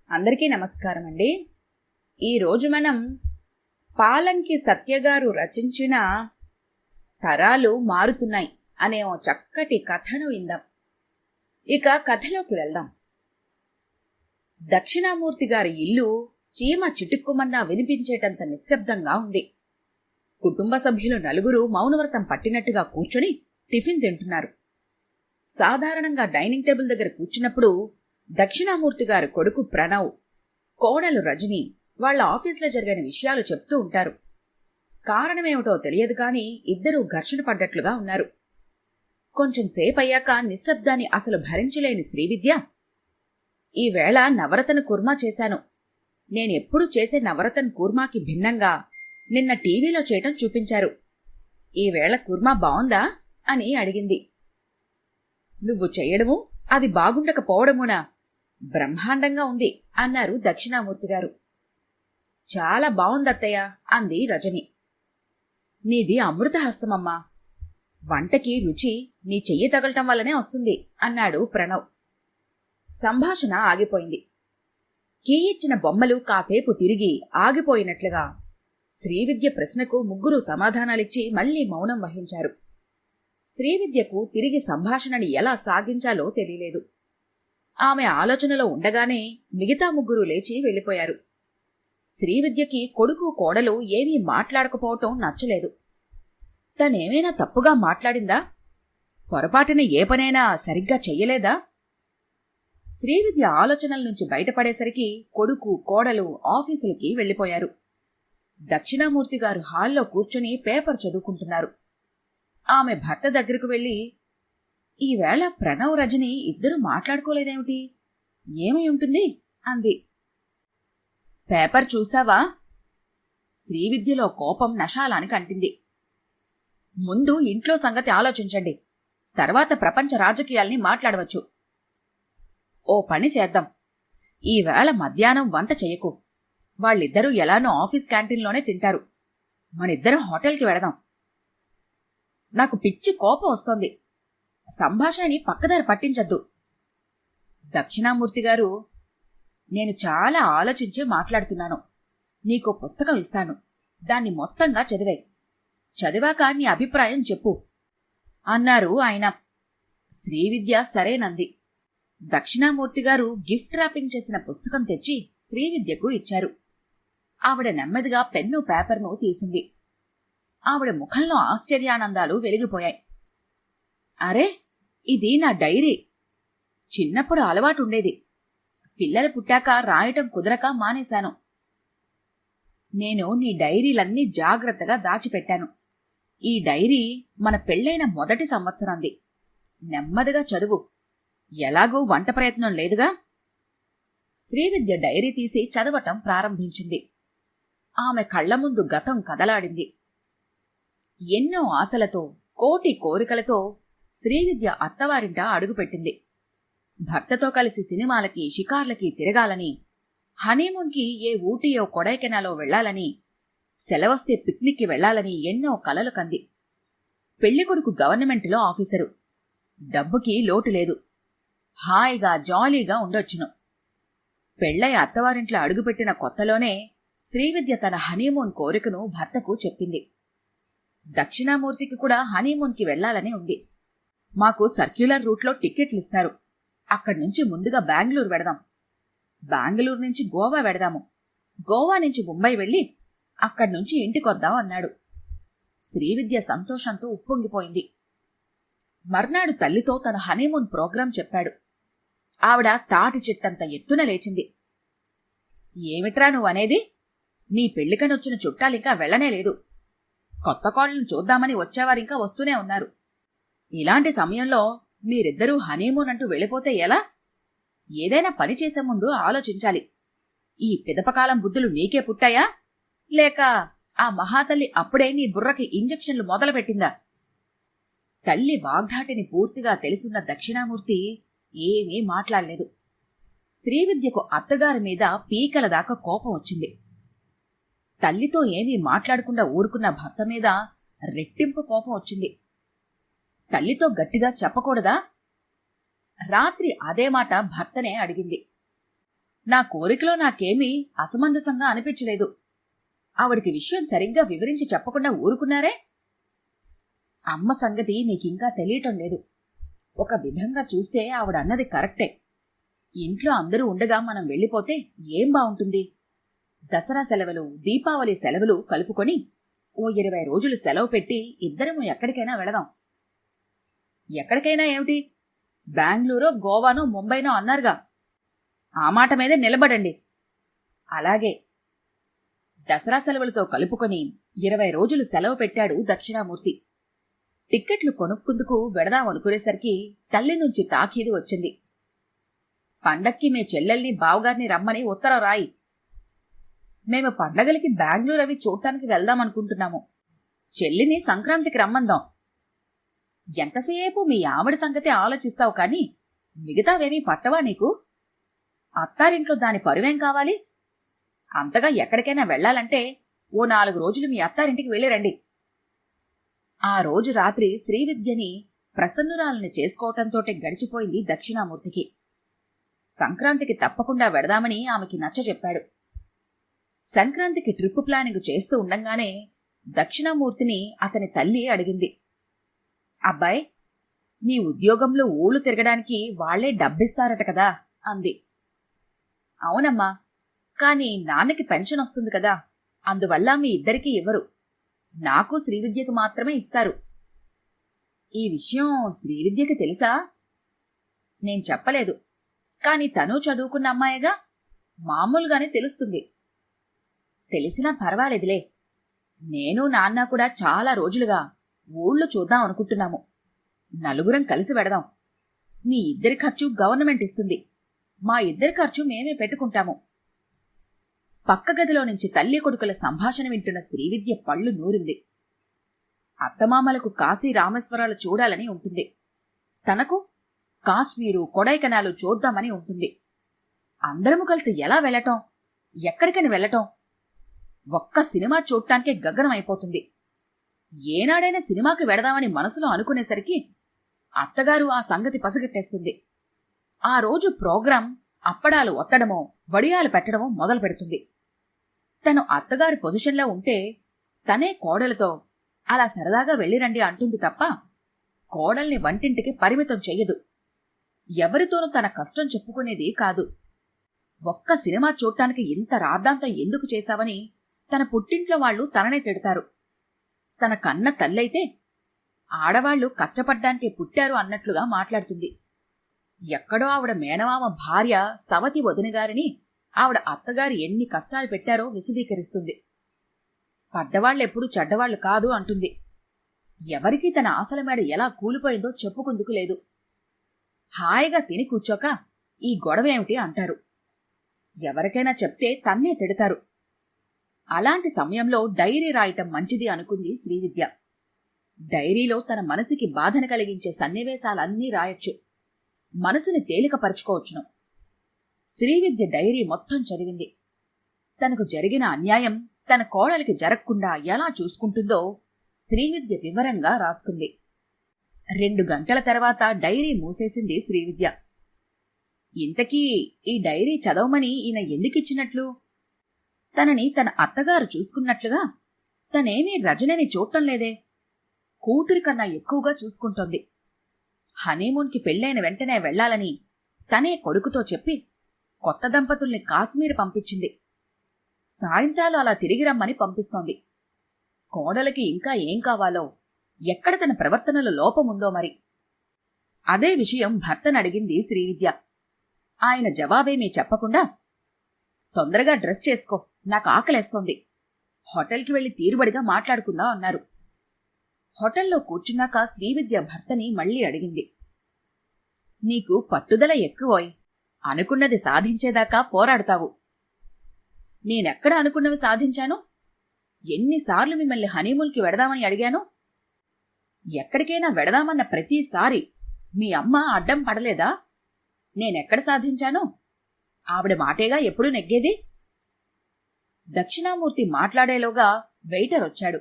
అందరికీ నమస్కారం అండి. ఈరోజు మనం పాలంకి సత్యగారు రచించిన తరాలు మారుతున్నాయి అనే ఓ చక్కటి కథను విందాం. ఇక కథలోకి వెళ్దాం. దక్షిణామూర్తి గారి ఇల్లు చీమ చిటుక్కుమన్నా వినిపించేటంత నిశ్శబ్దంగా ఉంది. కుటుంబ సభ్యులు నలుగురు మౌనవ్రతం పట్టినట్టుగా కూర్చొని టిఫిన్ తింటున్నారు. సాధారణంగా డైనింగ్ టేబుల్ దగ్గర కూర్చున్నప్పుడు దక్షిణామూర్తి గారి కొడుకు ప్రణవ్, కోడలు రజని వాళ్ల ఆఫీసులో జరిగిన విషయాలు చెప్తూ ఉంటారు. కారణమేమిటో తెలియదు కాని ఇద్దరూ ఘర్షణ పడ్డట్లుగా ఉన్నారు. కొంచెం సేపయ్యాక నిశ్శబ్దాన్ని అసలు భరించలేని శ్రీవిద్య, ఈవేళ నవరతన కుర్మా చేశాను. నేనెప్పుడు చేసే నవరతన్ కూర్మాకి భిన్నంగా నిన్న టీవీలో చేయటం చూపించారు. ఈవేళ కుర్మా బావుందా అని అడిగింది. నువ్వు చెయ్యడము అది బాగుండకపోవడమునా? బ్రహ్మాండంగా ఉంది అన్నారు దక్షిణామూర్తి గారు. చాలా బావుందత్తయ్య అంది రజని. నీది అమృతహస్తమమ్మా. వంటకి రుచి నీ చెయ్యి తగలటం వల్లనే వస్తుంది అన్నాడు ప్రణవ్. సంభాషణ ఆగిపోయింది. కీ ఇచ్చిన బొమ్మలు కాసేపు తిరిగి ఆగిపోయినట్లుగా శ్రీవిద్య ప్రశ్నకు ముగ్గురు సమాధానాలిచ్చి మళ్లీ మౌనం వహించారు. శ్రీవిద్యకు తిరిగి సంభాషణని ఎలా సాగించాలో తెలియలేదు. ఆమె ఆలోచనలో ఉండగానే మిగతా ముగ్గురు లేచి వెళ్లిపోయారు. శ్రీవిద్యకి కొడుకు కోడలు ఏమీ మాట్లాడకపోవటం నచ్చలేదు. తనేమైనా తప్పుగా మాట్లాడిందా? పొరపాటున ఏ పనైనా సరిగ్గా చెయ్యలేదా? శ్రీవిద్య ఆలోచనల నుంచి బయటపడేసరికి కొడుకు కోడలు ఆఫీసులకి వెళ్లిపోయారు. దక్షిణామూర్తి గారు హాల్లో కూర్చుని పేపర్ చదువుకుంటున్నారు. ఆమె భర్త దగ్గరకు వెళ్లి, ఈవేళ ప్రణవ్ రజని ఇద్దరూ మాట్లాడుకోలేదేమిటి? ఏమై ఉంటుంది అంది. పేపర్ చూసావా? శ్రీవిద్యలో కోపం నశాలానికి అంటింది. ముందు ఇంట్లో సంగతి ఆలోచించండి, తర్వాత ప్రపంచ రాజకీయాల్ని మాట్లాడవచ్చు. ఓ పని చేద్దాం, ఈవేళ మధ్యాహ్నం వంట చెయ్యకు. వాళ్ళిద్దరూ ఎలానో ఆఫీస్ క్యాంటీన్లోనే తింటారు. మనిద్దరం హోటల్కి వెళదాం. నాకు పిచ్చి కోపం వస్తోంది. సంభాషణని పక్కదారి పట్టించద్దు. దక్షిణామూర్తి గారు, నేను చాలా ఆలోచించి మాట్లాడుతున్నాను. నీకో పుస్తకం ఇస్తాను, దాన్ని మొత్తంగా చదివాయి. చదివాక నీ అభిప్రాయం చెప్పు అన్నారు ఆయన. శ్రీవిద్య సరేనంది. దక్షిణామూర్తి గారు గిఫ్ట్ ర్యాపింగ్ చేసిన పుస్తకం తెచ్చి శ్రీవిద్యకు ఇచ్చారు. ఆవిడ నెమ్మదిగా పెన్ను పేపర్ను తీసింది. ఆవిడ ముఖంలో ఆశ్చర్యానందాలు వెలిగిపోయాయి. అరే, ఇది నా డైరీ. చిన్నప్పుడు అలవాటుండేది. పిల్లలు పుట్టాక రాయటం కుదరక మానేశాను. నేను నీ డైరీలన్నీ జాగ్రత్తగా దాచిపెట్టాను. ఈ డైరీ మన పెళ్లైన మొదటి సంవత్సరంది. నెమ్మదిగా చదువు. ఎలాగూ వంట ప్రయత్నం లేదుగా. శ్రీవిద్య డైరీ తీసి చదవటం ప్రారంభించింది. ఆమె కళ్ల ముందు గతం కదలాడింది. ఎన్నో ఆశలతో, కోటి కోరికలతో శ్రీవిద్య అత్తవారింట అడుగుపెట్టింది. భర్తతో కలిసి సినిమాలకి, షికార్లకి తిరగాలని, హనీమూన్కి ఏ ఊటీయో కొడైకెనాలో వెళ్లాలని, సెలవస్తే పిక్నిక్కి వెళ్లాలని ఎన్నో కలలు కంది. పెళ్లికొడుకు గవర్నమెంటులో ఆఫీసరు. డబ్బుకి లోటు లేదు. హాయిగా జాలీగా ఉండొచ్చును. పెళ్లై అత్తవారింట్లో అడుగుపెట్టిన కొత్తలోనే శ్రీవిద్య తన హనీమూన్ కోరికను భర్తకు చెప్పింది. దక్షిణామూర్తికి కూడా హనీమూన్కి వెళ్లాలనే ఉంది. మాకు సర్క్యులర్ రూట్లో టిక్కెట్లిస్తారు. అక్కడ్నుంచి ముందుగా బెంగళూరు వెడదాం. బెంగళూరు నుంచి గోవా వెడదాము. గోవా నుంచి ముంబై వెళ్లి అక్కడ్నుంచి ఇంటికొద్దాం అన్నాడు. శ్రీవిద్య సంతోషంతో ఉప్పొంగిపోయింది. మర్నాడు తల్లితో తన హనీమూన్ ప్రోగ్రాం చెప్పాడు. ఆవిడ తాటి చెట్టంత ఎత్తున లేచింది. ఏమిట్రా నువ్వనేది? నీ పెళ్లికనొచ్చిన చుట్టాలింకా వెళ్లనే లేదు. కొత్త కోళ్లను చూద్దామని వచ్చేవారింకా వస్తూనే ఉన్నారు. ఇలాంటి సమయంలో మీరిద్దరూ హనీమూన్ అంటూ వెళ్ళిపోతే ఎలా? ఏదైనా పని చేసే ముందు ఆలోచించాలి. ఈ పిదపకాలం బుద్ధులు నీకే పుట్టాయా, లేక ఆ మహాతల్లి అప్పుడే నీ బుర్రకి ఇంజెక్షన్లు మొదలుపెట్టిందా? తల్లి వాగ్ధాటిని పూర్తిగా తెలుసున్న దక్షిణామూర్తి ఏమీ మాట్లాడలేదు. శ్రీవిద్యకు అత్తగారి మీద పీకల దాకా కోపం వచ్చింది. తల్లితో ఏమీ మాట్లాడకుండా ఊరుకున్న భర్త మీద రెట్టింపు కోపం వచ్చింది. తల్లితో గట్టిగా చెప్పకూడదా? రాత్రి అదే మాట భర్తనే అడిగింది. నా కోరికలో నాకేమీ అసమంజసంగా అనిపించలేదు. ఆవిడికి విషయం సరిగ్గా వివరించి చెప్పకుండా ఊరుకున్నారే? అమ్మ సంగతి నీకింకా తెలియటం లేదు. ఒక విధంగా చూస్తే ఆవిడన్నది కరెక్టే. ఇంట్లో అందరూ ఉండగా మనం వెళ్ళిపోతే ఏం బావుంటుంది? దసరా సెలవులు, దీపావళి సెలవులు కలుపుకొని ఓ 20 రోజులు సెలవు పెట్టి ఇద్దరము ఎక్కడికైనా వెళదాం. ఎక్కడికైనా ఏమిటి? బెంగళూరో, గోవానో, ముంబైనో అన్నారుగా. ఆ మాట మీదే నిలబడండి. అలాగే. దసరా సెలవులతో కలుపుకొని 20 రోజులు సెలవు పెట్టాడు దక్షిణామూర్తి. టిక్కెట్లు కొనుక్కుందుకు వెడదామనుకునేసరికి తల్లి నుంచి తాకీదు వచ్చింది. పండక్కి మీ చెల్లెల్ని బావగారిని రమ్మని ఉత్తరం రాయి. మేము పండగలకి బెంగళూరు అవి చూడటానికి వెళ్దామనుకుంటున్నాము. చెల్లిని సంక్రాంతికి రమ్మందాం. ఎంతసేపు మీ ఆవిడ సంగతే ఆలోచిస్తావు కాని మిగతావేమీ పట్టవా నీకు? అత్తారింట్లో దాని పరువేం కావాలి? అంతగా ఎక్కడికైనా వెళ్లాలంటే ఓ 4 రోజులు మీ అత్తారింటికి వెళ్ళిరండి. ఆ రోజు రాత్రి శ్రీవిద్యని ప్రసన్నురాలని చేసుకోవటంతోటే గడిచిపోయింది దక్షిణామూర్తికి. సంక్రాంతికి తప్పకుండా వెడదామని ఆమెకి నచ్చజెప్పాడు. సంక్రాంతికి ట్రిప్పు ప్లానింగ్ చేస్తూ ఉండంగానే దక్షిణామూర్తిని అతని తల్లి అడిగింది. అబ్బాయ్, నీ ఉద్యోగంలో ఊళ్ళు తిరగడానికి వాళ్లే డబ్బిస్తారట కదా అంది. అవునమ్మా, కాని నాన్నకి పెన్షన్ వస్తుంది కదా, అందువల్ల మీ ఇద్దరికీ ఇవ్వరు. నాకు శ్రీవిద్యకు మాత్రమే ఇస్తారు. ఈ విషయం శ్రీవిద్యకి తెలుసా? నేను చెప్పలేదు, కాని తను చదువుకున్న అమ్మాయిగా మామూలుగానే తెలుస్తుంది. తెలిసినా పర్వాలేదులే. నేను నాన్న కూడా చాలా రోజులుగా ఊళ్ళు చూద్దాం అనుకుంటున్నాము. నలుగురం కలిసి వెడదాం. మీ ఇద్దరి ఖర్చు గవర్నమెంట్ ఇస్తుంది, మా ఇద్దరి ఖర్చు మేమే పెట్టుకుంటాము. పక్క గదిలో నుంచి తల్లి కొడుకుల సంభాషణ వింటున్న శ్రీవిద్య పళ్ళు నూరింది. అత్తమామలకు కాశీ రామేశ్వరాలు చూడాలని ఉంటుంది. తనకు కాశ్మీరు, కొడైకెనాలు చూద్దామని ఉంటుంది. అందరము కలిసి ఎలా వెళ్లటం? ఎక్కడికని వెళ్లటం? ఒక్క సినిమా చూడటానికే గగనం అయిపోతుంది. ఏనాడైనా సినిమాకి వెడదామని మనసులో అనుకునేసరికి అత్తగారు ఆ సంగతి పసిగట్టేస్తుంది. ఆ రోజు ప్రోగ్రాం అప్పడాలు ఒత్తడమో, వడియాలు పెట్టడమో మొదలు పెడుతుంది. తను అత్తగారి పొజిషన్లో ఉంటే తనే కోడలతో అలా సరదాగా వెళ్ళిరండి అంటుంది తప్ప కోడల్ని వంటింటికి పరిమితం చెయ్యదు. ఎవరితోనూ తన కష్టం చెప్పుకునేది కాదు. ఒక్క సినిమా చూడటానికి ఇంత రాద్ధాంతం ఎందుకు చేశావని తన పుట్టింట్లో వాళ్లు తననే తిడతారు. తన కన్న తల్లైతే ఆడవాళ్లు కష్టపడ్డానికే పుట్టారు అన్నట్లుగా మాట్లాడుతుంది. ఎక్కడో ఆవిడ మేనమామ భార్య సవతి వదినగారిని ఆవిడ అత్తగారు ఎన్ని కష్టాలు పెట్టారో విశదీకరిస్తుంది. పడ్డవాళ్లెప్పుడూ చెడ్డవాళ్లు కాదు అంటుంది. ఎవరికీ తన ఆశల మేడ ఎలా కూలిపోయిందో చెప్పుకుందుకు లేదు. హాయిగా తిని కూర్చోక ఈ గొడవేమిటి అంటారు. ఎవరికైనా చెప్తే తన్నే తిడతారు. అలాంటి సమయంలో డైరీ రాయటం మంచిది అనుకుంది శ్రీవిద్య. డైరీలో తన మనసుకి బాధను కలిగించే సన్నివేశాలన్నీ రాయొచ్చు. మనసుని తేలికపరుచుకోవచ్చును. శ్రీవిద్య డైరీ మొత్తం చదివింది. తనకు జరిగిన అన్యాయం తన కోడలికి జరగకుండా ఎలా చూసుకుంటుందో శ్రీవిద్య వివరంగా రాసుకుంది. 2 గంటల తర్వాత డైరీ మూసేసింది శ్రీవిద్య. ఇంతకీ ఈ డైరీ చదవమని ఈయన ఎందుకిచ్చినట్లు? తనని తన అత్తగారు చూసుకున్నట్లుగా తనేమీ రజనిని చూడటం లేదే. కూతురి కన్నా ఎక్కువగా చూసుకుంటోంది. హనీమూన్కి పెళ్లైన వెంటనే వెళ్లాలని తనే కొడుకుతో చెప్పి కొత్త దంపతుల్ని కాశ్మీర్ పంపించింది. సాయంత్రాలు అలా తిరిగి రమ్మని పంపిస్తోంది. కోడలికి ఇంకా ఏం కావాలో, ఎక్కడ తన ప్రవర్తనలో లోపముందో మరి. అదే విషయం భర్తనడిగింది శ్రీవిద్య. ఆయన జవాబేమీ చెప్పకుండా, తొందరగా డ్రెస్ చేసుకో, నాకు ఆకలేస్తోంది, హోటల్కి వెళ్లి తీరుబడిగా మాట్లాడుకుందాం అన్నారు. హోటల్లో కూర్చున్నాక శ్రీవిద్య భర్తని మళ్లీ అడిగింది. నీకు పట్టుదల ఎక్కువోయ్, అనుకున్నది సాధించేదాకా పోరాడతావు. నేనెక్కడ అనుకున్నవి సాధించాను? ఎన్నిసార్లు మిమ్మల్ని హనీమూన్కి వెడదామని అడిగాను? ఎక్కడికైనా వెడదామన్న ప్రతిసారి మీ అమ్మ అడ్డం పడలేదా? నేనెక్కడ సాధించాను? ఆవిడ మాటేగా ఎప్పుడూ నెగ్గేది. దక్షిణామూర్తి మాట్లాడేలోగా వెయిటర్ వచ్చాడు.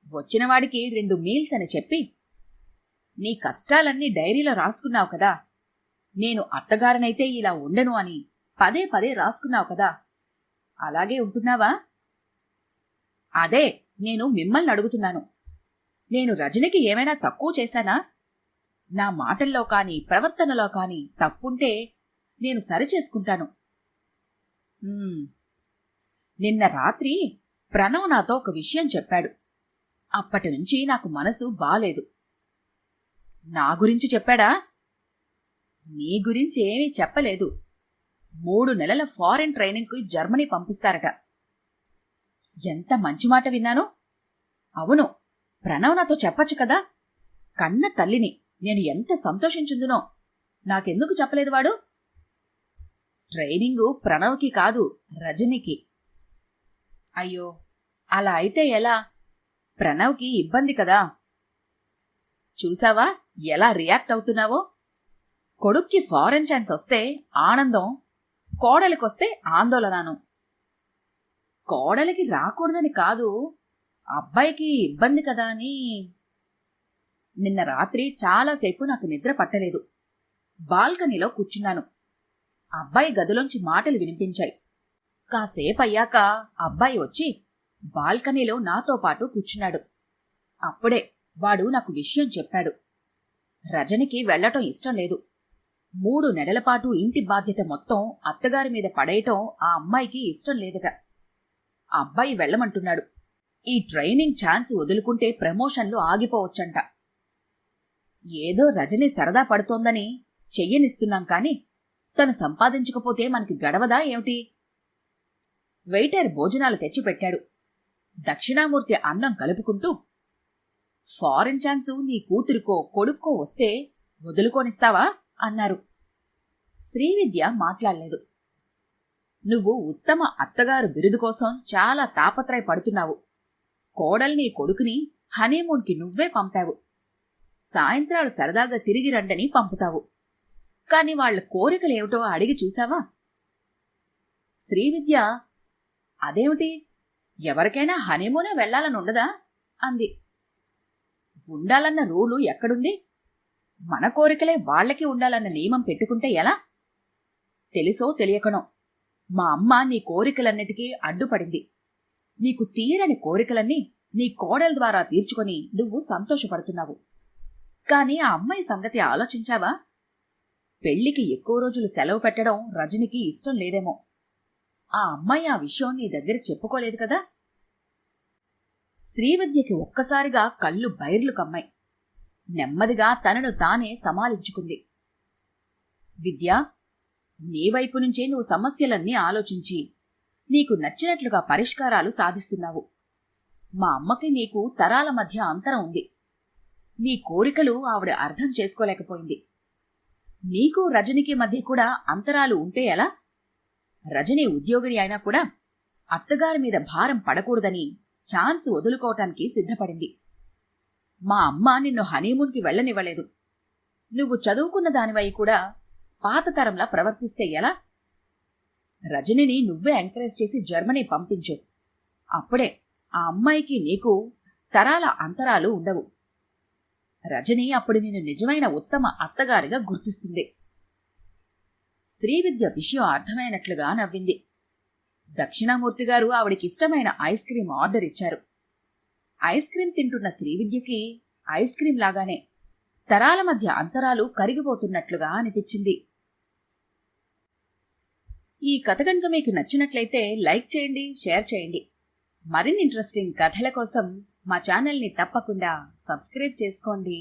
వచ్చినవాడికి 2 మీల్స్ అని చెప్పి, నీ కష్టాలన్నీ డైరీలో రాసుకున్నావు కదా, నేను అత్తగారనైతే ఇలా ఉండను అని పదే పదే రాసుకున్నావు కదా, అలాగే ఉంటున్నావా? అదే నేను మిమ్మల్ని అడుగుతున్నాను. నేను రజనికి ఏమైనా తక్కువ చేశానా? నా మాటల్లో కాని ప్రవర్తనలో కాని తప్పుంటే నేను సరిచేసుకుంటాను. నిన్న రాత్రి ప్రణవ్ నాతో ఒక విషయం చెప్పాడు. అప్పటినుంచి నాకు మనసు బాలేదు. నా గురించి చెప్పాడా? నీ గురించి ఏమీ చెప్పలేదు. 3 నెలల ఫారెన్ ట్రైనింగ్కి జర్మనీ పంపిస్తారట. ఎంత మంచి మాట విన్నాను. అవును, ప్రణవ్ నాతో చెప్పచ్చు కదా. కన్న తల్లిని నేను ఎంత సంతోషించుందునో. నాకెందుకు చెప్పలేదు వాడు? ట్రైనింగు ప్రణవ్కి కాదు, రజనికి. అయ్యో, అలా అయితే ఎలా? ప్రణవ్కి ఇబ్బంది కదా. చూసావా ఎలా రియాక్ట్ అవుతున్నావో? కొడుక్కి ఫారెన్ ఛాన్స్ వస్తే ఆనందం, కోడలికొస్తే ఆందోళనను. కోడలికి రాకూడదని కాదు, అబ్బాయికి ఇబ్బంది కదా అని. నిన్న రాత్రి చాలాసేపు నాకు నిద్ర పట్టలేదు. బాల్కనీలో కూర్చున్నాను. అబ్బాయి గదిలోంచి మాటలు వినిపించాయి. కాసేపయ్యాక అబ్బాయి వచ్చి బాల్కనీలో నాతో పాటు కూర్చున్నాడు. అప్పుడే వాడు నాకు విషయం చెప్పాడు. రజనికి వెళ్లటం ఇష్టం లేదు. 3 నెలల పాటు ఇంటి బాధ్యత మొత్తం అత్తగారి మీద పడేయటం ఆ అమ్మాయికి ఇష్టం లేదట. అబ్బాయి వెళ్లమంటున్నాడు. ఈ ట్రైనింగ్ ఛాన్స్ వదులుకుంటే ప్రమోషన్లు ఆగిపోవచ్చంట. ఏదో రజని సరదా పడుతోందని చెయ్యనిస్తున్నాం కాని తను సంపాదించకపోతే మనకి గడవదా ఏమిటి? వెయిటర్ భోజనాలు తెచ్చిపెట్టాడు. దక్షిణామూర్తి అన్నం కలుపుకుంటూ, ఫారెన్ ఛాన్సు నీ కూతురికో కొడుక్కో వస్తే వదులుకోనిస్తావా అన్నారు. శ్రీవిద్య మాట్లాడలేదు. నువ్వు ఉత్తమ అత్తగారు బిరుదు కోసం చాలా తాపత్రయపడుతున్నావు. కోడల్ని కొడుకుని హనీమూన్కి నువ్వే పంపావు. సాయంత్రాలు సరదాగా తిరిగి రండని పంపుతావు. కాని వాళ్ల కోరికలేమిటో అడిగి చూశావా? శ్రీవిద్య, అదేమిటి, ఎవరికైనా హనీమూనే వెళ్లాలనుండదా అంది. ఉండాలన్న రూలు ఎక్కడుంది? మన కోరికలే వాళ్లకి ఉండాలన్న నియమం పెట్టుకుంటే ఎలా? తెలుసో తెలియకనో మా అమ్మ నీ కోరికలన్నిటికీ అడ్డుపడింది. నీకు తీరని కోరికలన్నీ నీ కోడల ద్వారా తీర్చుకొని నువ్వు సంతోషపడుతున్నావు. కాని ఆ అమ్మాయి సంగతి ఆలోచించావా? పెళ్లికి ఎక్కువ రోజులు సెలవు పెట్టడం రజనికి ఇష్టం లేదేమో. ఆ అమ్మాయి ఆ విషయం నీ దగ్గర చెప్పుకోలేదు కదా. శ్రీవిద్యకి ఒక్కసారిగా కళ్ళు బైర్లు కమ్మాయి. నెమ్మదిగా తనను తానే సమాలించుకుంది. విద్యా, నీ వైపు నుంచే నువ్వు సమస్యలన్నీ ఆలోచించి నీకు నచ్చినట్లుగా పరిష్కారాలు సాధిస్తున్నావు. మా అమ్మకి నీకు తరాల మధ్య అంతరం ఉంది. నీ కోరికలు ఆవిడ అర్థం చేసుకోలేకపోయింది. నీకు రజనికి మధ్య కూడా అంతరాలు ఉంటే ఎలా? రజని ఉద్యోగిని అయినా కూడా అత్తగారి మీద భారం పడకూడదని ఛాన్స్ వదులుకోవటానికి సిద్ధపడింది. మా అమ్మ నిన్ను హనీమూన్కి వెళ్లనివ్వలేదు. నువ్వు చదువుకున్న దానివై కూడా పాతతరంలా ప్రవర్తిస్తే ఎలా? రజనిని నువ్వే ఎంకరేజ్ చేసి జర్మనీ పంపించు. అప్పుడే ఆ అమ్మాయికి నీకు తరాల అంతరాలు ఉండవు. రజని అప్పుడు నిన్ను నిజమైన ఉత్తమ అత్తగారిగా గుర్తిస్తుంది. శ్రీవిద్య విషయం అర్థమైనట్లుగా నవ్వింది. దక్షిణామూర్తిగారు ఆవిడికిష్టమైన ఐస్ క్రీం ఆర్డర్ ఇచ్చారు. ఐస్ క్రీం తింటున్న శ్రీవిద్యకి ఐస్ క్రీం లాగానే తరాల మధ్య అంతరాలు కరిగిపోతున్నట్లుగా అనిపించింది. ఈ కథ కనుక మీకు నచ్చినట్లయితే లైక్ చేయండి, షేర్ చేయండి. మరిన్ని ఇంట్రెస్టింగ్ కథల కోసం మా ఛానల్ని తప్పకుండా సబ్స్క్రైబ్ చేసుకోండి.